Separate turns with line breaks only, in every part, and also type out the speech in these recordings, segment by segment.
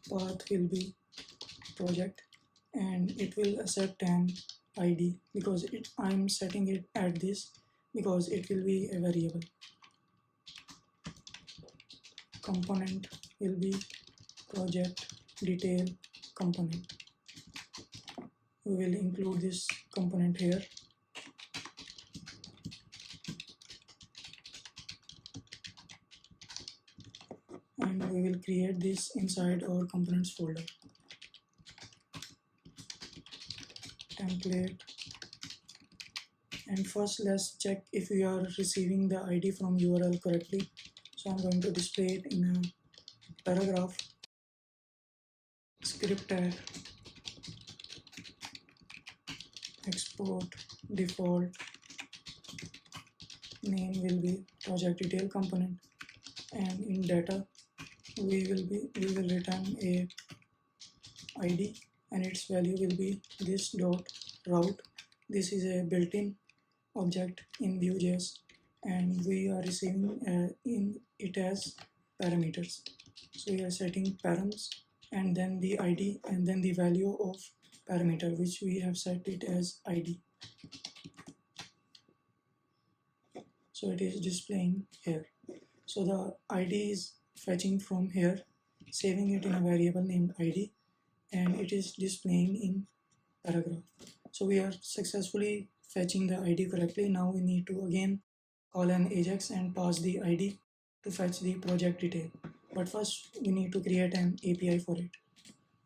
path will be project, and it will accept an ID because I'm setting it at this because it will be a variable. Component will be project detail component. We will include this component here. And we will create this inside our components folder. Template. And first let's check if we are receiving the ID from URL correctly. So I'm going to display it in a paragraph. Script tag, export default, name will be project detail component, and in data we will return a ID and its value will be this dot route. This is a built-in object in Vue JS, and we are receiving in it as parameters. So we are setting params and then the ID and then the value of parameter, which we have set it as ID. So it is displaying here. So the ID is fetching from here, saving it in a variable named ID, and it is displaying in paragraph. So we are successfully fetching the ID correctly. Now we need to again call an AJAX and pass the ID to fetch the project detail. But first we need to create an API for it.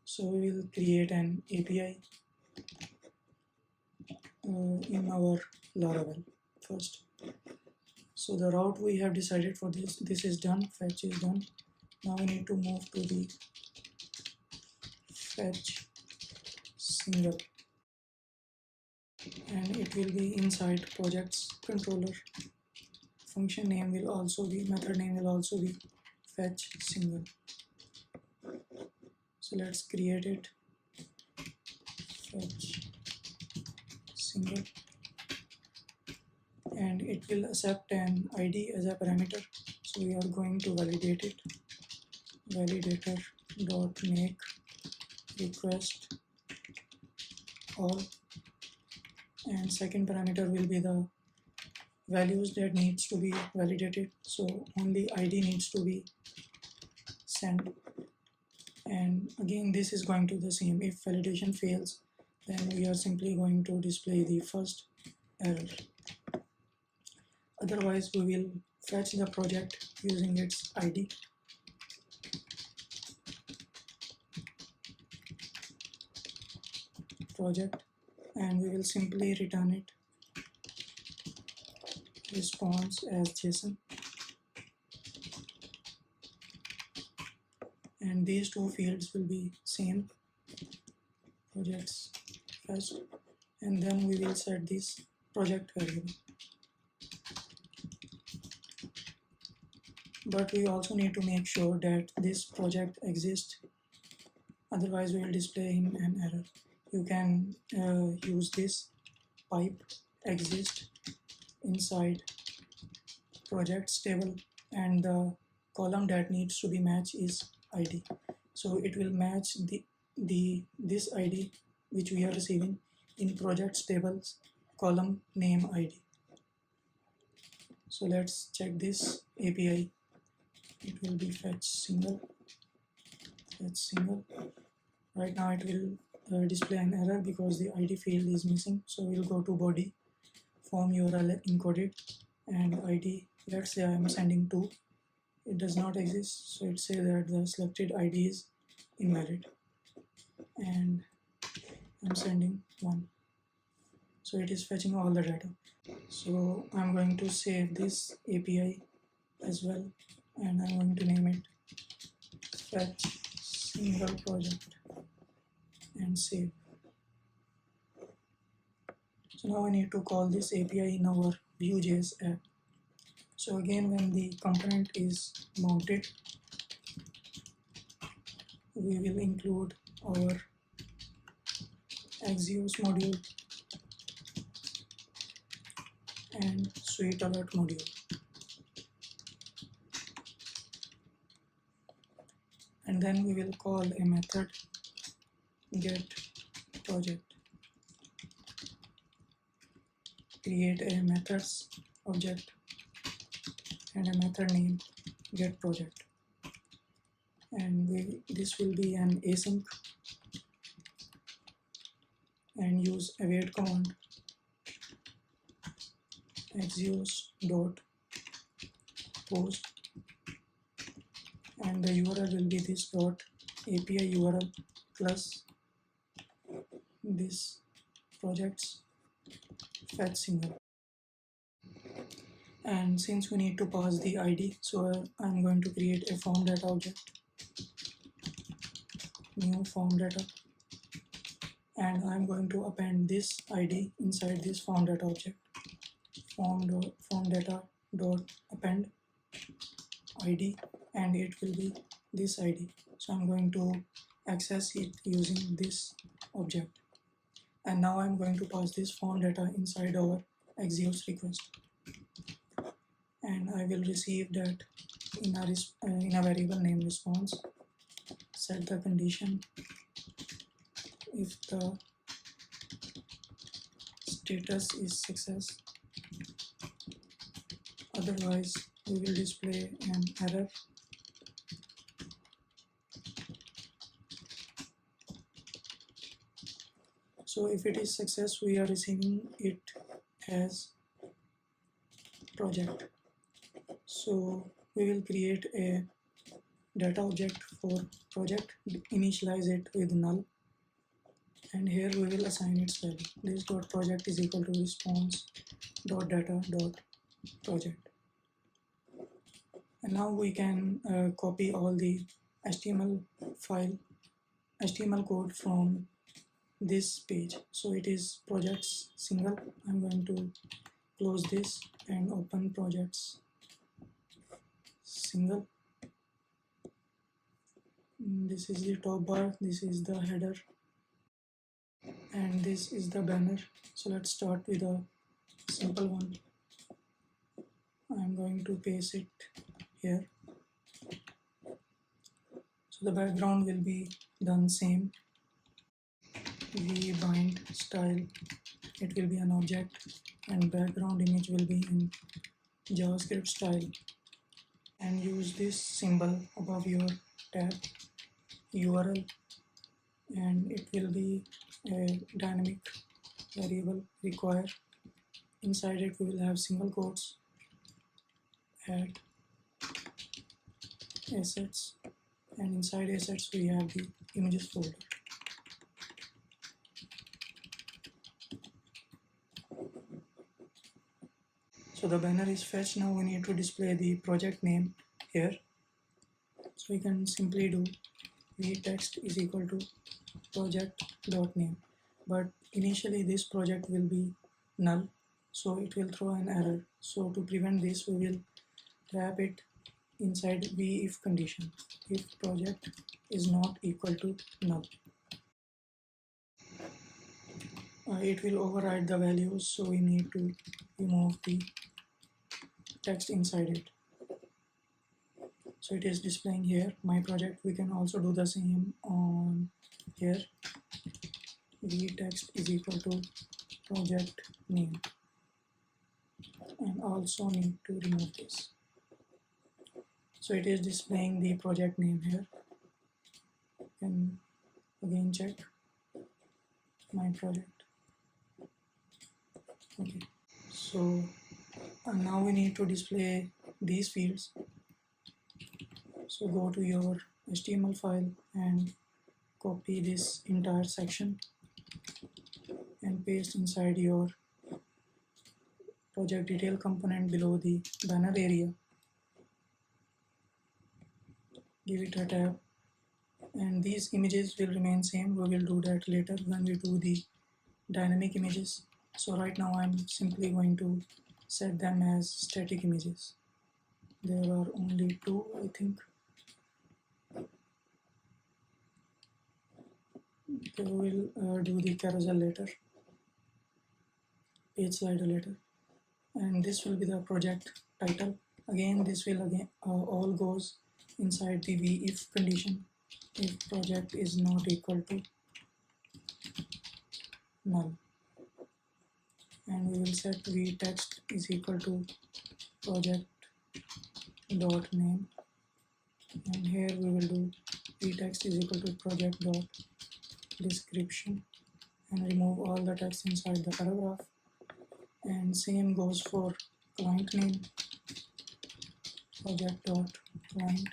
So we will create an API in our Laravel first. So the route we have decided for this is done, fetch is done. Now we need to move to the fetch single, and it will be inside projects controller. Function name will also be, method name will also be fetch single. So let's create it, fetch single, and it will accept an ID as a parameter. So we are going to validate it, validator dot make request all, and second parameter will be the values that needs to be validated. So only ID needs to be sent, and again this is going to the same. If validation fails, then we are simply going to display the first error. Otherwise we will fetch the project using its ID. Project, and we will simply return it response as JSON, and these two fields will be same, projects first, and then we will set this project variable. But we also need to make sure that this project exists, otherwise we will display him an error. You can use this pipe exist inside projects table, and the column that needs to be matched is ID. So it will match this ID which we are receiving in projects tables column name ID. So let's check this API. It will be fetch single. Right now it will display an error because the ID field is missing. So we'll go to body, form URL encoded, and ID. Let's say I am sending 2. It does not exist, so it says that the selected ID is invalid, and I'm sending 1. So it is fetching all the data. So I'm going to save this API as well, and I'm going to name it fetch single project and save. So now I need to call this API in our Vue JS app. So again, when the component is mounted, we will include our Axios module and suite alert module. and then we will call a method get project, create a methods object and a method name get project, and this will be an async, and use await command Axios dot post, and the URL will be this dot API URL plus this project's fetch single. And since we need to pass the ID, so I'm going to create a form data object, new form data, and I'm going to append this ID inside this form data object, form data dot append ID, and it will be this ID. So I'm going to access it using this object, and now I'm going to pass this form data inside our Axios request, and I will receive that in a variable name response. Set the condition if the status is success, otherwise we will display an error. So if it is success, we are receiving it as project. So we will create a data object for project, initialize it with null, and here we will assign its value. This dot project is equal to response dot data dot project. And now we can copy all the HTML code from this page. So it is projects single. I'm going to close this and open projects single. This is the top bar, this is the header, and this is the banner. So let's start with a simple one. I'm going to paste it here. So the background will be done same. We bind style, it will be an object, and background image will be in JavaScript style, and use this symbol above your tab URL, and it will be a dynamic variable require. Inside it we will have single quotes, add assets, and inside assets we have the images folder. So the banner is fetched. Now we need to display the project name here. So we can simply do vtext is equal to project.name, but initially this project will be null, so it will throw an error. So to prevent this, we will wrap it inside if condition, if project is not equal to null. It will override the values, so we need to remove the text inside it. So it is displaying here my project. We can also do the same on here. vtext is equal to project name, and also need to remove this. So it is displaying the project name here. And again check my project. Okay, so now we need to display these fields. So go to your HTML file and copy this entire section and paste inside your project detail component below the banner area. Give it a tab, and these images will remain same. We will do that later when we do the dynamic images. So right now I'm simply going to set them as static images. There are only two, I think. Okay, we will do the carousel later, page slider later, and this will be the project title. Again, this will all goes inside the if condition. if project is not equal to null, and we will set vtext is equal to project dot name, and here we will do vtext is equal to project dot description, and remove all the text inside the paragraph. And same goes for client name, project dot client,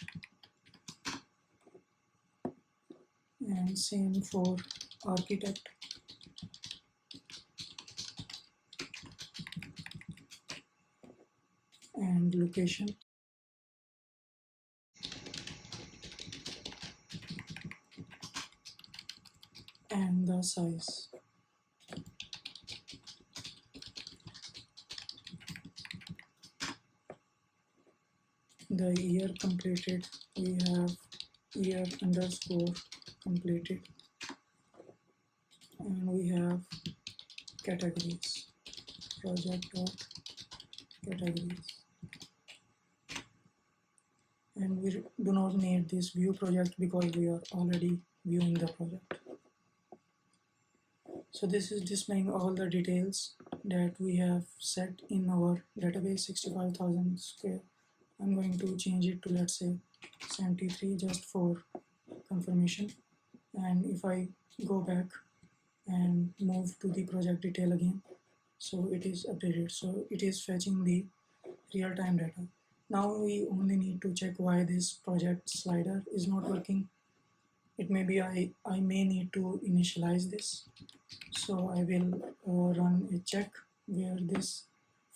and same for architect, and location, and the size. The year completed, we have year underscore completed, and we have categories, project dot categories, and we do not need this view project because we are already viewing the project. So this is displaying all the details that we have set in our database 65,000 square. I'm going to change it to, let's say, 73 just for confirmation. And if I go back and move to the project detail again, so it is updated, so it is fetching the real-time data. Now we only need to check why this project slider is not working. It may be I may need to initialize this, so I will run a check where this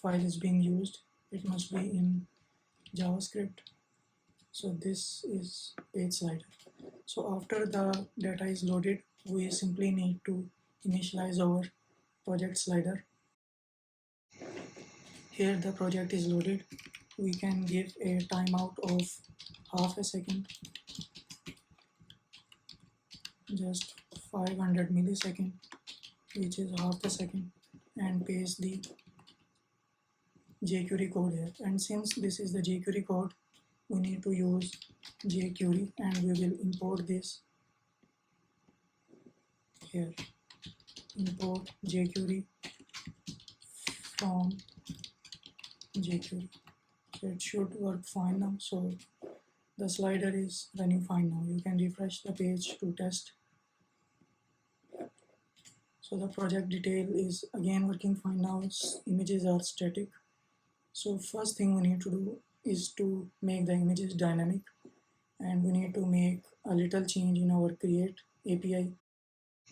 file is being used. It must be in JavaScript. So this is page slider. So after the data is loaded, we simply need to initialize our project slider. Here the project is loaded. We can give a timeout of half a second, just 500 millisecond, which is half a second, and paste the jQuery code here. And since this is the jQuery code, we need to use jQuery, and we will import this here. Import jQuery from jQuery. So it should work fine now. So the slider is running fine now. You can refresh the page to test. So the project detail is again working fine now. Its images are static. So first thing we need to do is to make the images dynamic, and we need to make a little change in our create API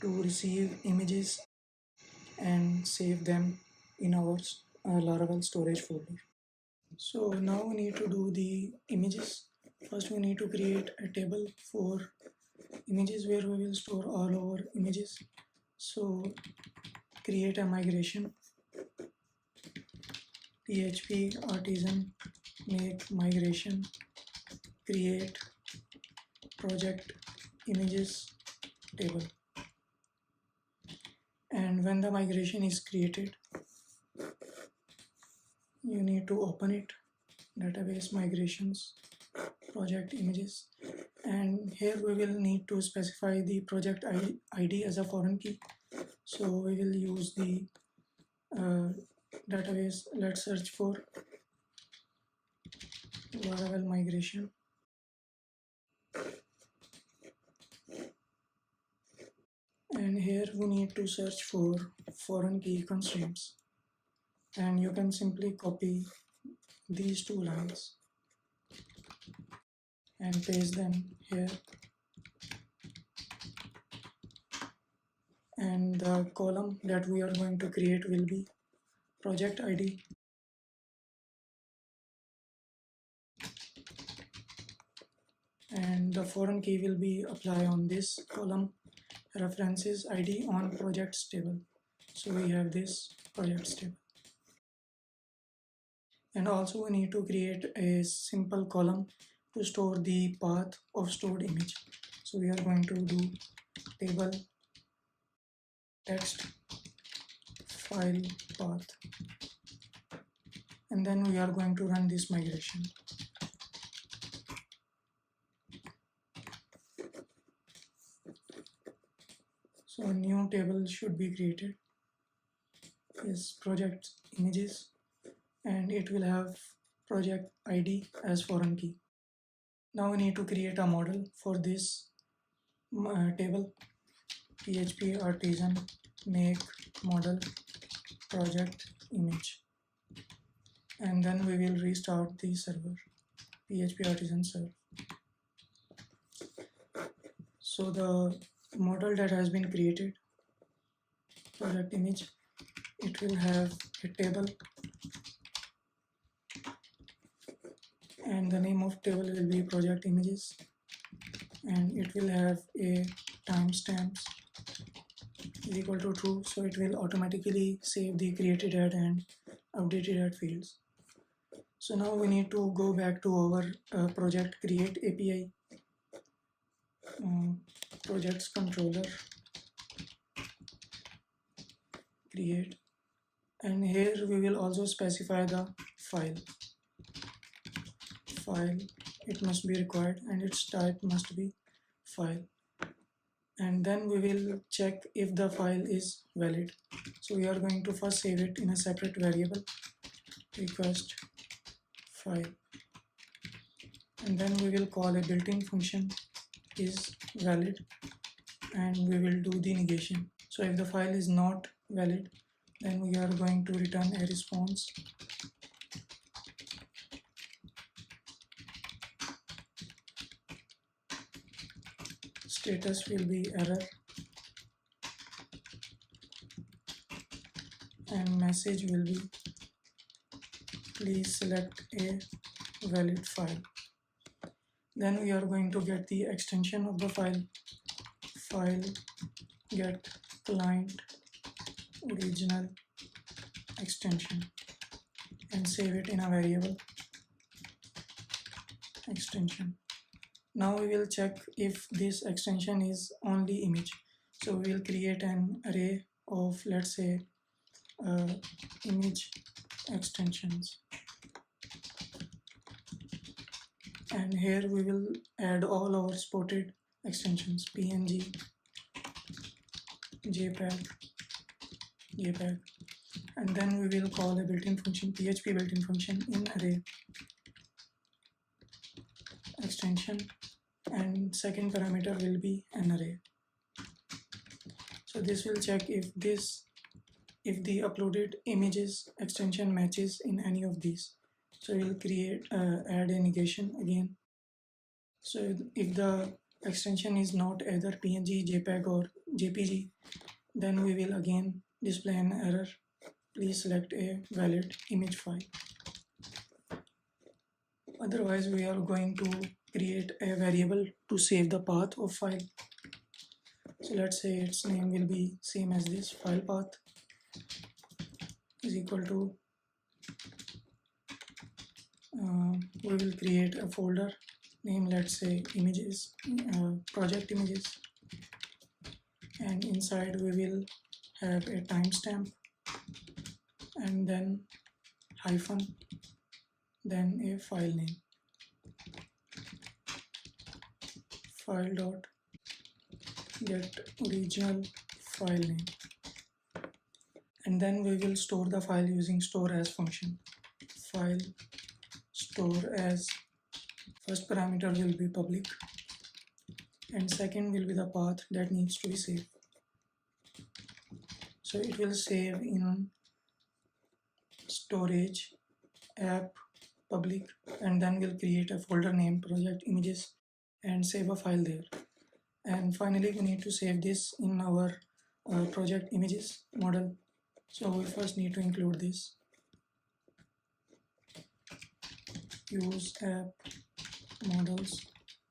to receive images and save them in our Laravel storage folder. So now we need to do the images. First we need to create a table for images where we will store all our images. So create a migration, PHP artisan make migration, create project images table. And when the migration is created, you need to open it, database migrations, project images, and here we will need to specify the project ID as a foreign key. So we will use the database. Let's search for Laravel migration, and here we need to search for foreign key constraints, and you can simply copy these two lines and paste them here, and the column that we are going to create will be project ID, and the foreign key will be applied on this column, references ID on projects table. So we have this projects table, and also we need to create a simple column to store the path of stored image. So we are going to do table text file path, and then we are going to run this migration. So a new table should be created, is project images, and it will have project ID as foreign key. Now we need to create a model for this table. PHP artisan make model project image, and then we will restart the server, PHP artisan serve. So the model that has been created, project image, it will have a table, and the name of table will be project images, and it will have a timestamps is equal to true, so it will automatically save the created at and updated at fields. So now we need to go back to our project create API, projects controller create, and here we will also specify the file. It must be required and its type must be file, and then we will check if the file is valid. So we are going to first save it in a separate variable, request file, and then we will call a built-in function is valid, and we will do the negation. So if the file is not valid, then we are going to return a response status will be error, and message will be please select a valid file. Then we are going to get the extension of the file get client original extension, and save it in a variable extension. Now we will check if this extension is only image. So we will create an array of, let's say, image extensions, and here we will add all our supported extensions: PNG, JPEG, and then we will call a built-in function, PHP built-in function in array extension, and second parameter will be an array. So this will check if the uploaded images extension matches in any of these. So we'll add a negation again. So if the extension is not either PNG, JPEG or JPG, then we will again display an error, please select a valid image file. Otherwise we are going to create a variable to save the path of file. So let's say its name will be same as this, file path is equal to, we will create a folder name, let's say images, project images, and inside we will have a timestamp, and then hyphen, then a file name, file dot get original file name, and then we will store the file using store as function. File store as, first parameter will be public, and second will be the path that needs to be saved. So it will save in storage app public, and then we'll create a folder named project images and save a file there. And finally we need to save this in our project images model. So we first need to include this, use app models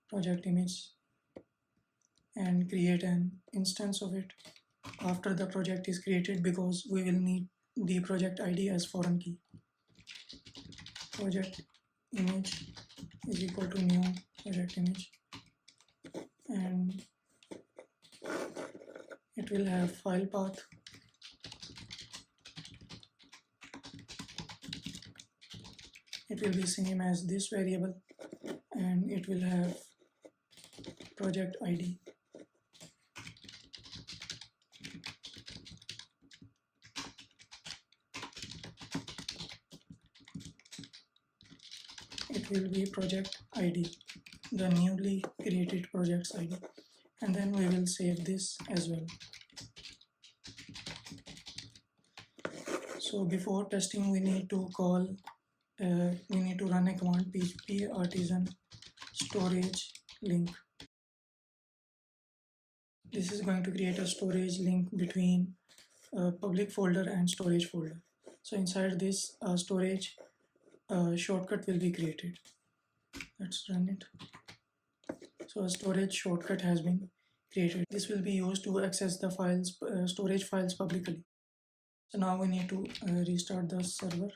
project image, and create an instance of it after the project is created, because we will need the project ID as foreign key. Project image is equal to new project image, and it will have file path, it will be same as this variable, and it will have project ID. will be project ID, the newly created project's ID, and then we will save this as well. So before testing, we need to run a command php artisan storage link. This is going to create a storage link between public folder and storage folder. So inside this storage shortcut will be created. Let's run it. So a storage shortcut has been created. This will be used to access the files, storage files publicly. So now we need to restart the server.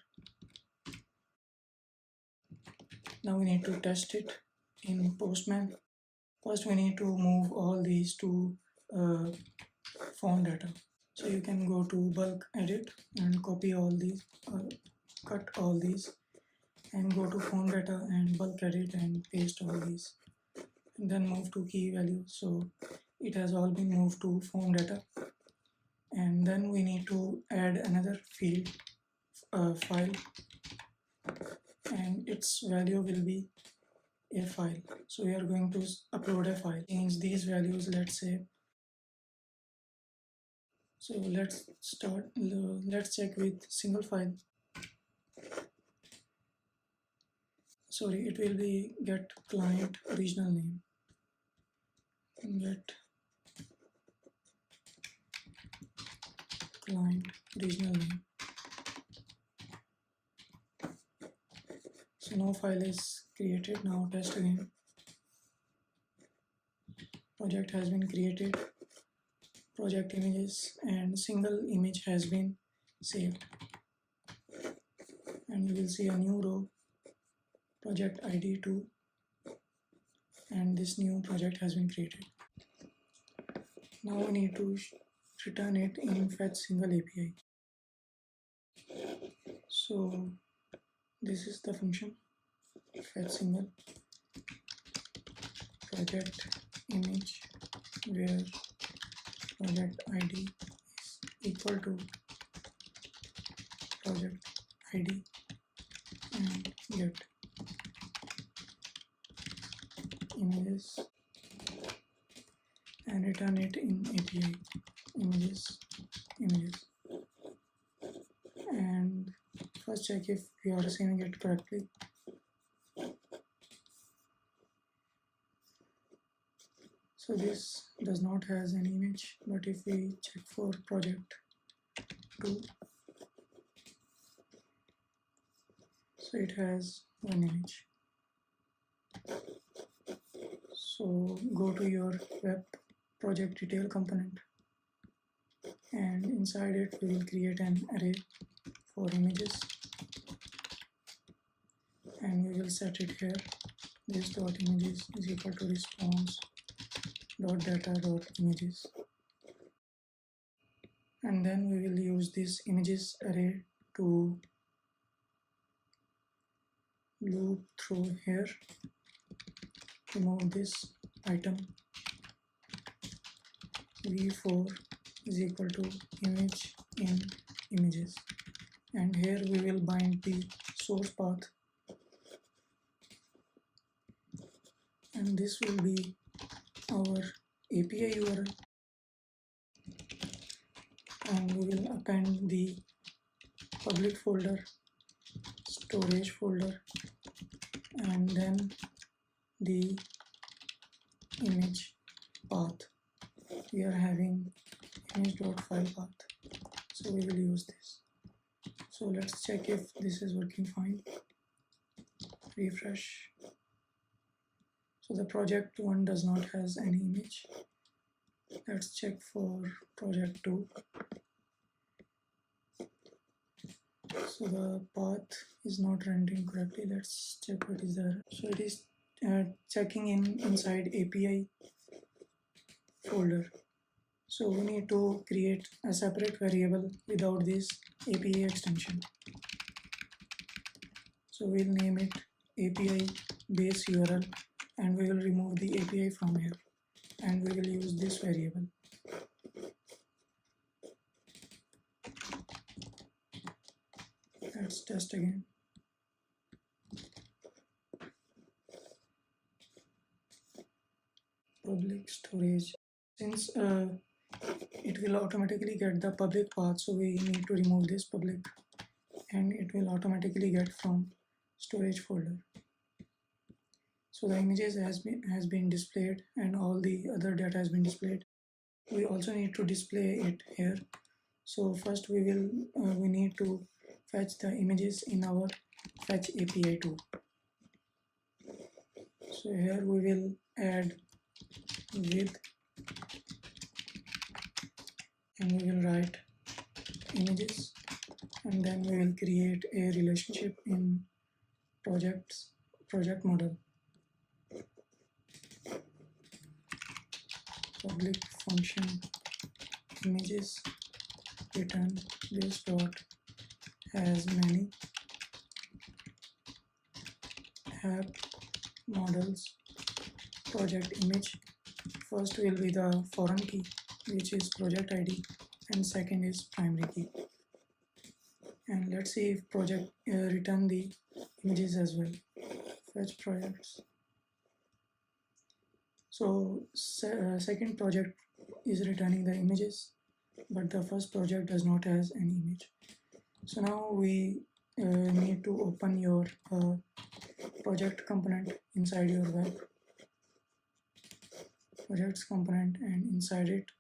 Now we need to test it in Postman. First we need to move all these to form data. So you can go to bulk edit and copy all these, cut all these, and go to form data and bulk edit and paste all these, and then move to key value. So it has all been moved to form data, and then we need to add another field file, and its value will be a file. So we are going to upload a file. Change these values, let's say. So let's check with single file. Sorry, it will be get client original name, get client original name. So no file is created. Now test again. Project has been created, project images, and single image has been saved, and you will see a new row, project ID 2, and this new project has been created. Now we need to return it in fetch single API. So this is the function, fetch single project image, where project ID is equal to project ID, and get images, and return it in API images. And first check if we are saving it correctly. So this does not has an image, but if we check for project 2, so it has one image. So go to your web project detail component, and inside it we will create an array for images, and we will set it here. This dot images is equal to response dot data dot images, and then we will use this images array to loop through here. Remove this item v4 is equal to image in images, and here we will bind the source path, and this will be our API URL, and we will append the public folder, storage folder, and then the image path. We are having image.file path, so we will use this. So let's check if this is working fine. Refresh. So the project 1 does not has any image. Let's check for project 2. So the path is not rendering correctly. Let's check what is there. So it is checking inside API folder. So we need to create a separate variable without this API extension. So we'll name it API base URL, and we will remove the API from here, and we will use this variable. Let's test again. public storage. Since it will automatically get the public path, so we need to remove this public, and it will automatically get from storage folder. So the images has been displayed, and all the other data has been displayed. We also need to display it here. So first we need to fetch the images in our fetch API tool. So here we will add with, and we will write images, and then we will create a relationship in project model. Public function images return this dot has many app models project image. First will be the foreign key, which is project ID, and second is primary key. And let's see if project return the images as well. Fetch projects. So second project is returning the images, but the first project does not has any image. So now we need to open your project component inside your web. Projects component, and inside it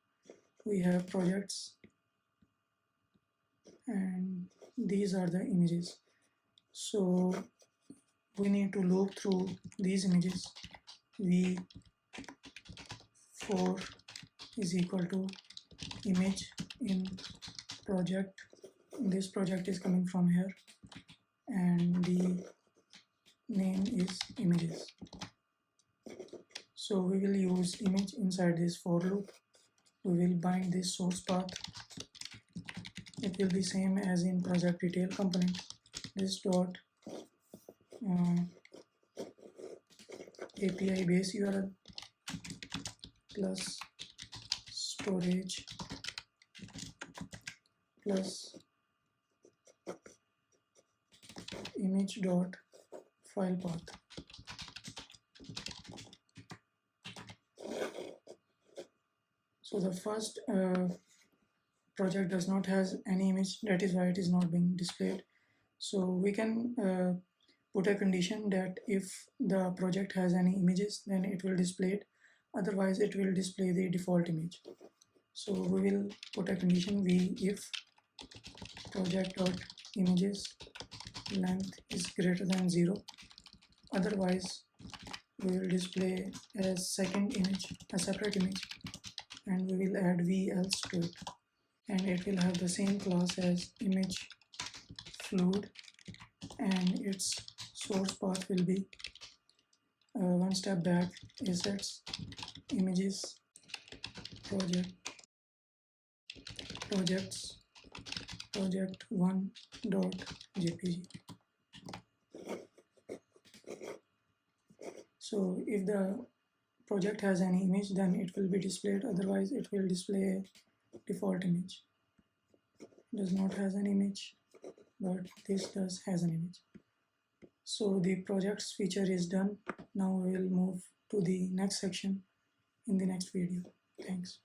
we have projects, and these are the images. So we need to loop through these images. v4 is equal to image in project. This project is coming from here, and the name is images. So we will use image inside this for loop. We will bind this source path. It will be same as in project detail component. This dot API base URL plus storage plus image dot file path. So the first project does not has any image, that is why it is not being displayed. So we can put a condition that if the project has any images, then it will display it, otherwise it will display the default image. So we will put a condition if project.images length is greater than 0, otherwise we will display a second image, a separate image, and we will add v-else to it, and it will have the same class as image fluid, and its source path will be one step back, assets images projects project1.jpg. So if the project has any image, then it will be displayed, otherwise it will display a default image. It does not has an image, but this does has an image. So the projects feature is done. Now we will move to the next section in the next video. Thanks.